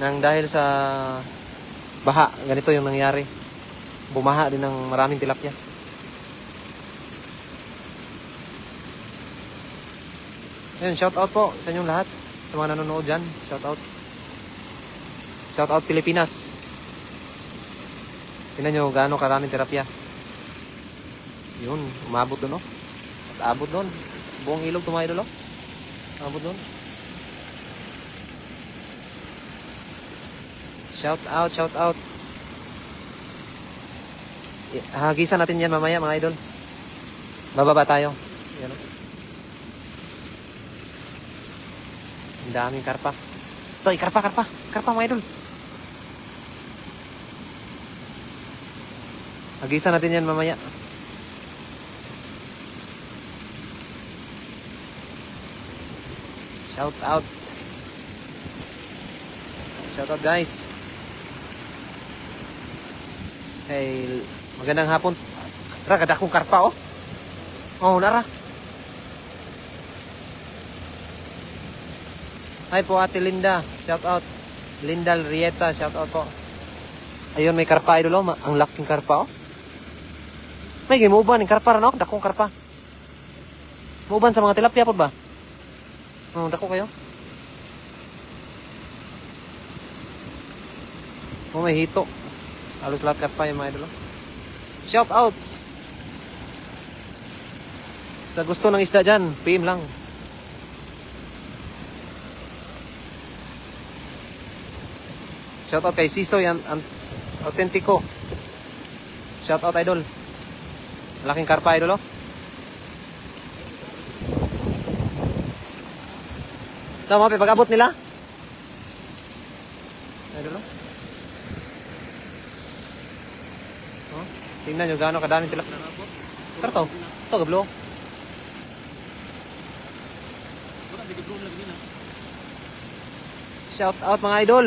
Nang dahil sa baha, ganito yung nangyari. Bumaha din ng maraming tilapia. Ayun, shout out po sa inyong lahat. Sa mga nanonood dyan, shout out. Shout out Pilipinas. Tingnan nyo gaano karaming tilapia. Yun, umabot doon, oh. At abot doon. Buong ilog tumayo doon, oh. Abot doon. Shout out, shout out. Hagisan natin yan mamaya, mga idol. Bababa tayo. Yan, oh. Ang daming karpa. Toy, karpa, karpa. Karpa, mga idol. Hagisan natin yan mamaya. Shout out. Shout out, guys. Hey, magandang hapon. Tara, kadakong karpa, oh. Oh, nara. Hi po, Ate Linda. Shout out. Linda Rieta, shout out po. Ayun, may karpa, idol, oh. Ang laking karpa, oh. May gimuban ng karpa, no? Dakong karpa. Muban sa mga tilapia po ba? Oh, dako kayo. Oh, may hito. Halos lahat karpa yung mga idol. Shout outs. Sa gusto ng isda dyan, PM lang. Shout out kay Sisoy Autentico. Shout out, idol. Malaking karpa, idol, oh. Tama, pag-abot nila. Idol, oh. Oh, tingnan nyo gaano kadaming tilapia. Karto. Ito, gablo. Shout out, mga idol.